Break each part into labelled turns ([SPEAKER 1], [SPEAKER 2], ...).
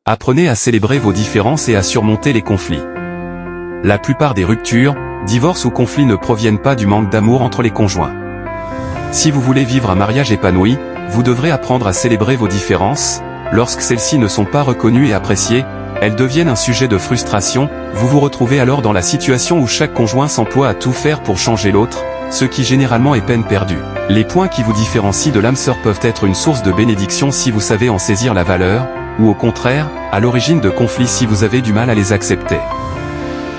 [SPEAKER 1] Apprenez à célébrer vos différences et à surmonter les conflits. La plupart des ruptures, divorces ou conflits ne proviennent pas du manque d'amour entre les conjoints. Si vous voulez vivre un mariage épanoui, vous devrez apprendre à célébrer vos différences. Lorsque celles-ci ne sont pas reconnues et appréciées, elles deviennent un sujet de frustration. Vous vous retrouvez alors dans la situation où chaque conjoint s'emploie à tout faire pour changer l'autre, ce qui généralement est peine perdue. Les points qui vous différencient de l'âme sœur peuvent être une source de bénédiction si vous savez en saisir la valeur, ou au contraire, à l'origine de conflits si vous avez du mal à les accepter.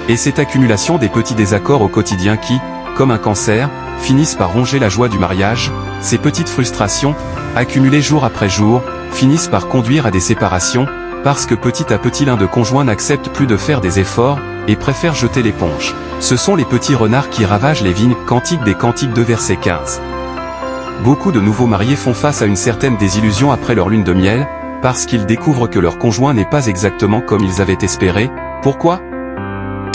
[SPEAKER 1] Et cette accumulation des petits désaccords au quotidien qui, comme un cancer, finissent par ronger la joie du mariage, ces petites frustrations, accumulées jour après jour, finissent par conduire à des séparations, parce que petit à petit l'un de conjoints n'accepte plus de faire des efforts, et préfère jeter l'éponge. Ce sont les petits renards qui ravagent les vignes. Cantique des Cantiques 2 verset 15. Beaucoup de nouveaux mariés font face à une certaine désillusion après leur lune de miel, parce qu'ils découvrent que leur conjoint n'est pas exactement comme ils avaient espéré. Pourquoi ?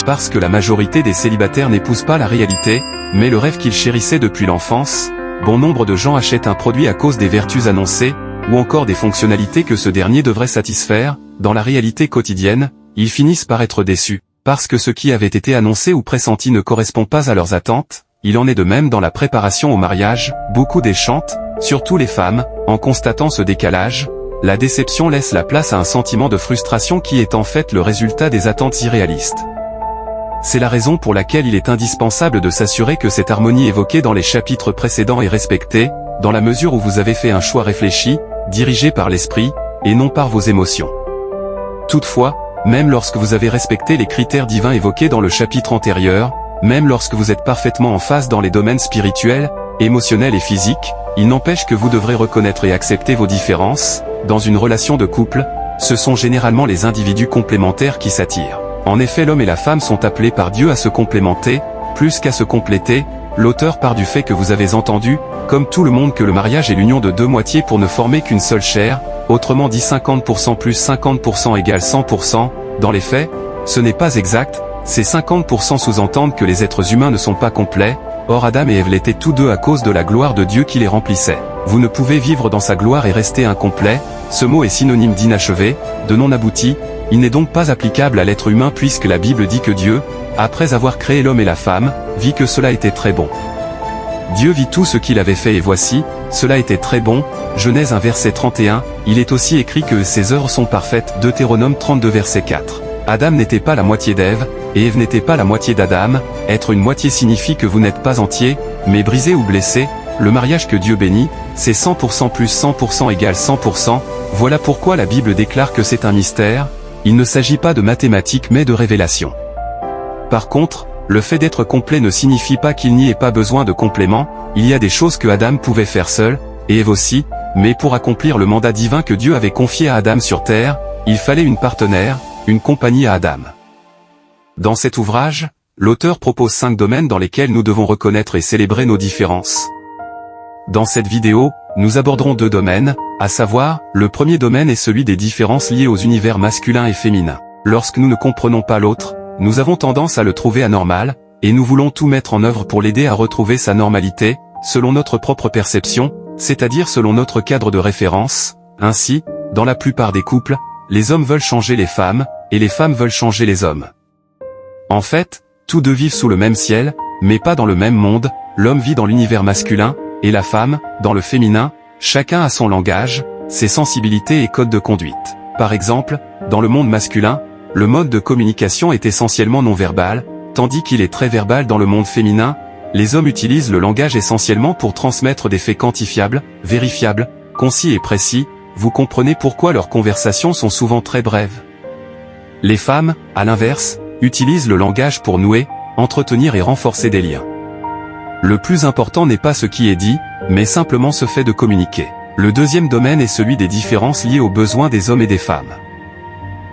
[SPEAKER 1] Parce que la majorité des célibataires n'épousent pas la réalité, mais le rêve qu'ils chérissaient depuis l'enfance. Bon nombre de gens achètent un produit à cause des vertus annoncées, ou encore des fonctionnalités que ce dernier devrait satisfaire. Dans la réalité quotidienne, ils finissent par être déçus, parce que ce qui avait été annoncé ou pressenti ne correspond pas à leurs attentes. Il en est de même dans la préparation au mariage. Beaucoup déchantent, surtout les femmes, en constatant ce décalage. La déception laisse la place à un sentiment de frustration qui est en fait le résultat des attentes irréalistes. C'est la raison pour laquelle il est indispensable de s'assurer que cette harmonie évoquée dans les chapitres précédents est respectée, dans la mesure où vous avez fait un choix réfléchi, dirigé par l'esprit, et non par vos émotions. Toutefois, même lorsque vous avez respecté les critères divins évoqués dans le chapitre antérieur, même lorsque vous êtes parfaitement en phase dans les domaines spirituels, émotionnels et physiques, il n'empêche que vous devrez reconnaître et accepter vos différences. Dans une relation de couple, ce sont généralement les individus complémentaires qui s'attirent. En effet, l'homme et la femme sont appelés par Dieu à se complémenter, plus qu'à se compléter. L'auteur part du fait que vous avez entendu, comme tout le monde, que le mariage est l'union de deux moitiés pour ne former qu'une seule chair, autrement dit 50% plus 50% égale 100%. Dans les faits, ce n'est pas exact, ces 50% sous-entendent que les êtres humains ne sont pas complets. Or Adam et Ève l'étaient tous deux à cause de la gloire de Dieu qui les remplissait. Vous ne pouvez vivre dans sa gloire et rester incomplet. Ce mot est synonyme d'inachevé, de non abouti. Il n'est donc pas applicable à l'être humain puisque la Bible dit que Dieu, après avoir créé l'homme et la femme, vit que cela était très bon. Dieu vit tout ce qu'il avait fait et voici, cela était très bon. Genèse 1 verset 31, il est aussi écrit que ses œuvres sont parfaites. Deutéronome 32 verset 4. Adam n'était pas la moitié d'Ève, et Ève n'était pas la moitié d'Adam. Être une moitié signifie que vous n'êtes pas entier, mais brisé ou blessé. Le mariage que Dieu bénit, c'est 100% plus 100% égale 100%. Voilà pourquoi la Bible déclare que c'est un mystère. Il ne s'agit pas de mathématiques mais de révélation. Par contre, le fait d'être complet ne signifie pas qu'il n'y ait pas besoin de complément. Il y a des choses que Adam pouvait faire seul, et Ève aussi, mais pour accomplir le mandat divin que Dieu avait confié à Adam sur terre, il fallait une partenaire, une compagnie à Adam. Dans cet ouvrage, l'auteur propose 5 domaines dans lesquels nous devons reconnaître et célébrer nos différences. Dans cette vidéo, nous aborderons 2 domaines, à savoir, le premier domaine est celui des différences liées aux univers masculin et féminin. Lorsque nous ne comprenons pas l'autre, nous avons tendance à le trouver anormal, et nous voulons tout mettre en œuvre pour l'aider à retrouver sa normalité, selon notre propre perception, c'est-à-dire selon notre cadre de référence. Ainsi, dans la plupart des couples, les hommes veulent changer les femmes, et les femmes veulent changer les hommes. En fait, tous deux vivent sous le même ciel, mais pas dans le même monde. L'homme vit dans l'univers masculin, et la femme, dans le féminin. Chacun a son langage, ses sensibilités et codes de conduite. Par exemple, dans le monde masculin, le mode de communication est essentiellement non-verbal, tandis qu'il est très verbal dans le monde féminin. Les hommes utilisent le langage essentiellement pour transmettre des faits quantifiables, vérifiables, concis et précis. Vous comprenez pourquoi leurs conversations sont souvent très brèves. Les femmes, à l'inverse, utilisent le langage pour nouer, entretenir et renforcer des liens. Le plus important n'est pas ce qui est dit, mais simplement ce fait de communiquer. Le deuxième domaine est celui des différences liées aux besoins des hommes et des femmes.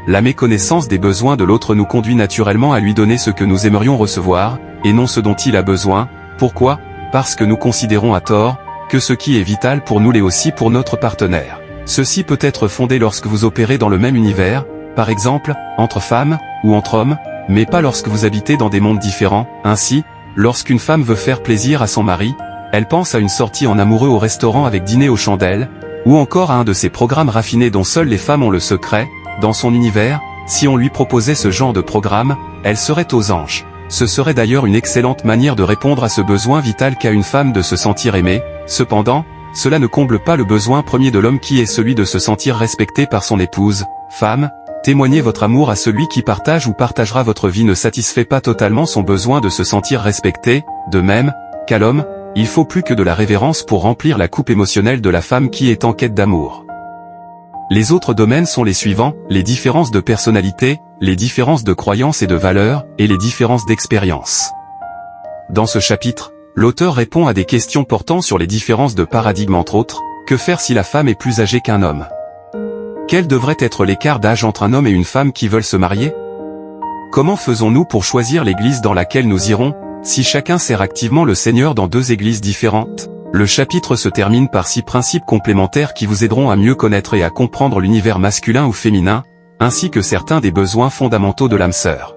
[SPEAKER 1] La méconnaissance des besoins de l'autre nous conduit naturellement à lui donner ce que nous aimerions recevoir, et non ce dont il a besoin. Pourquoi ? Parce que nous considérons à tort, que ce qui est vital pour nous l'est aussi pour notre partenaire. Ceci peut être fondé lorsque vous opérez dans le même univers, par exemple, entre femmes, ou entre hommes, mais pas lorsque vous habitez dans des mondes différents. Ainsi, lorsqu'une femme veut faire plaisir à son mari, elle pense à une sortie en amoureux au restaurant avec dîner aux chandelles, ou encore à un de ces programmes raffinés dont seules les femmes ont le secret. Dans son univers, si on lui proposait ce genre de programme, elle serait aux anges. Ce serait d'ailleurs une excellente manière de répondre à ce besoin vital qu'a une femme de se sentir aimée. Cependant, cela ne comble pas le besoin premier de l'homme qui est celui de se sentir respecté par son épouse. Femme, témoigner votre amour à celui qui partage ou partagera votre vie ne satisfait pas totalement son besoin de se sentir respecté. De même, qu'à l'homme, il faut plus que de la révérence pour remplir la coupe émotionnelle de la femme qui est en quête d'amour. Les autres domaines sont les suivants, les différences de personnalité, les différences de croyances et de valeurs, et les différences d'expérience. Dans ce chapitre, l'auteur répond à des questions portant sur les différences de paradigme entre autres. Que faire si la femme est plus âgée qu'un homme? Quel devrait être l'écart d'âge entre un homme et une femme qui veulent se marier? Comment faisons-nous pour choisir l'église dans laquelle nous irons, si chacun sert activement le Seigneur dans deux églises différentes? Le chapitre se termine par 6 principes complémentaires qui vous aideront à mieux connaître et à comprendre l'univers masculin ou féminin, ainsi que certains des besoins fondamentaux de l'âme sœur.